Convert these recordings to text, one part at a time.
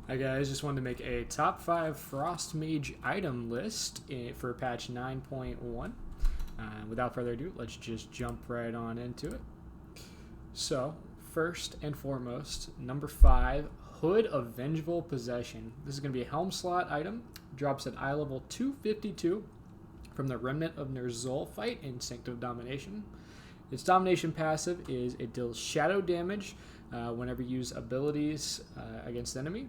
Hi guys, just wanted to make a top 5 Frost Mage item list for patch 9.1. Without further ado, let's just jump right on into it. So, first and foremost, number 5, Hood of Vengeful Possession. This is going to be a helm slot item. Drops at eye level 252 from the Remnant of Ner'zhul fight in Sanctum of Domination. Its domination passive is it deals shadow damage whenever you use abilities against the enemy.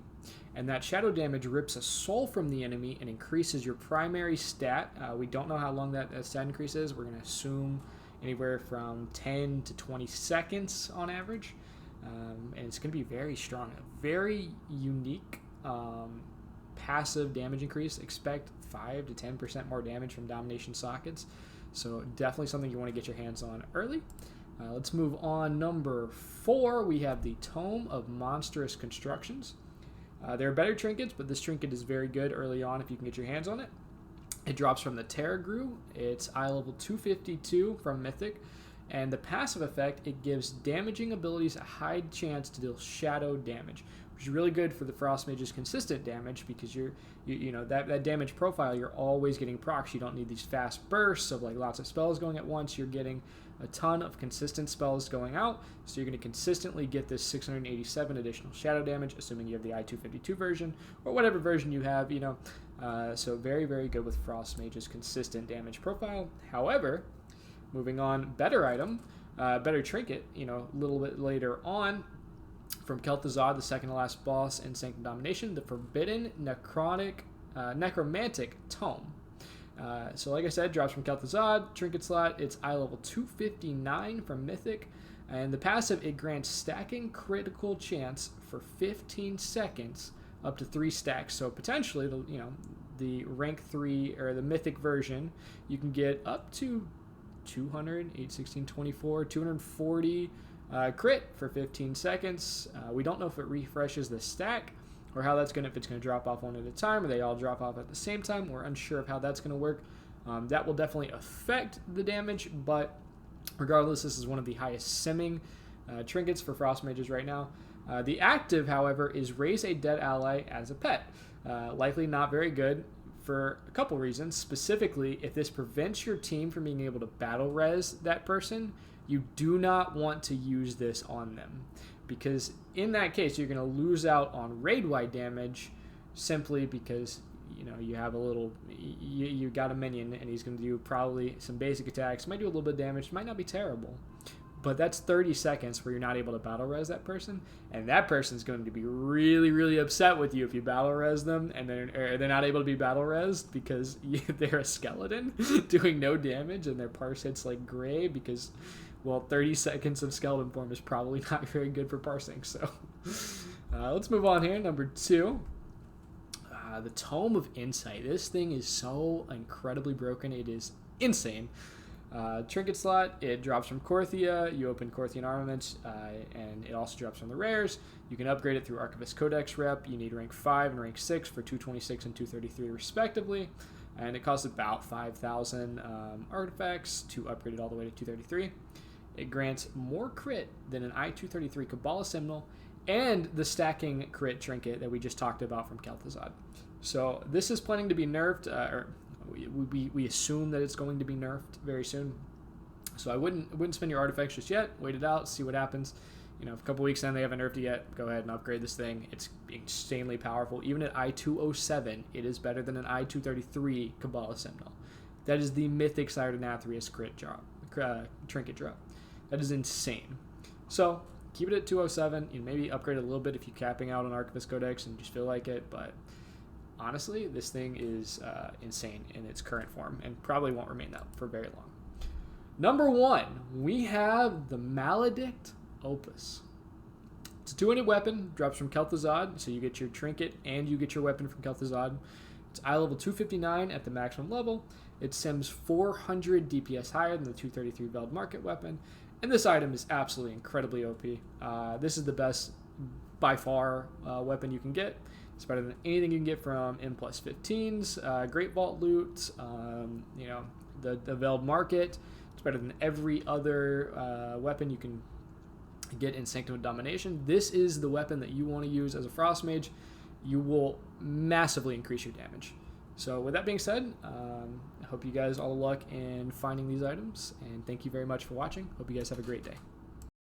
And that shadow damage rips a soul from the enemy and increases your primary stat. We don't know how long that stat increase is. We're going to assume anywhere from 10 to 20 seconds on average. And it's going to be very strong. A very unique passive damage increase. Expect 5 to 10% more damage from domination sockets. So definitely something you want to get your hands on early. Let's move on. Number 4, we have the Tome of Monstrous Constructions. There are better trinkets, but this trinket is very good early on if you can get your hands on it. It drops from the Terragru. It's eye level 252 from Mythic. And the passive effect, it gives damaging abilities a high chance to deal shadow damage, which is really good for the Frost Mage's consistent damage because you know that damage profile, you're always getting procs. You don't need these fast bursts of like lots of spells going at once. You're getting a ton of consistent spells going out, so you're going to consistently get this 687 additional shadow damage, assuming you have the I-252 version or whatever version you have, so very, very good with Frost Mage's consistent damage profile. However, moving on, better item, better trinket, a little bit later on, from Kel'Thuzad, the second to last boss in Sanctum Domination, the Forbidden Necromantic Tome. So like I said, drops from Kel'Thuzad, trinket slot, it's eye level 259 from Mythic, and the passive, it grants stacking critical chance for 15 seconds up to 3 stacks. So potentially, the rank 3 or the Mythic version, you can get up to 200, 8, 16, 24, 240 crit for 15 seconds. We don't know if it refreshes the stack or how that's if it's going to drop off one at a time or they all drop off at the same time. We're unsure of how that's going to work. That will definitely affect the damage, but regardless, this is one of the highest simming trinkets for Frost Mages right now. The active, however, is raise a dead ally as a pet. Likely not very good for a couple reasons. Specifically, if this prevents your team from being able to battle res that person, you do not want to use this on them, because in that case, you're going to lose out on raid-wide damage simply because, you have you got a minion and he's going to do probably some basic attacks, might do a little bit of damage, might not be terrible. But that's 30 seconds where you're not able to battle res that person, and that person's going to be really, really upset with you if you battle res them, and they're not able to be battle resed because they're a skeleton doing no damage, and their parse hits like gray because, well, 30 seconds of skeleton form is probably not very good for parsing. So let's move on here. Number 2, the Tome of Insight. This thing is so incredibly broken. It is insane. Trinket slot, it drops from Korthia. You open Korthian armaments, and it also drops from the rares. You can upgrade it through Archivist Codex rep. You need rank 5 and rank 6 for 226 and 233 respectively, and it costs about 5,000 artifacts to upgrade it all the way to 233. It grants more crit than an I-233 Kabbalah Symbol and the stacking crit trinket that we just talked about from Kel'Thuzad. So this is planning to be nerfed, we assume that it's going to be nerfed very soon. So I wouldn't spend your artifacts just yet. Wait it out, see what happens. If a couple weeks in they haven't nerfed it yet, go ahead and upgrade this thing. It's insanely powerful. Even at I-207, it is better than an I-233 Kabbalah Symbol. That is the Mythic Sardonathrius trinket drop. That is insane. So keep it at 207. Maybe upgrade it a little bit if you're capping out on Archivist Codex and just feel like it, but honestly, this thing is insane in its current form and probably won't remain that for very long. Number 1, we have the Maledict Opus. It's a 2-handed weapon, drops from Kel'Thuzad, so you get your trinket and you get your weapon from Kel'Thuzad. It's eye level 259 at the maximum level. It sims 400 DPS higher than the 233 Veld Market weapon, and this item is absolutely incredibly OP. This is the best, by far, weapon you can get. It's better than anything you can get from M+15s, Great Vault loot, the Veld Market. It's better than every other weapon you can get in Sanctum of Domination. This is the weapon that you want to use as a Frost Mage. you will massively increase your damage. So with that being said, I hope you guys all luck in finding these items, and thank you very much for watching. Hope you guys have a great day.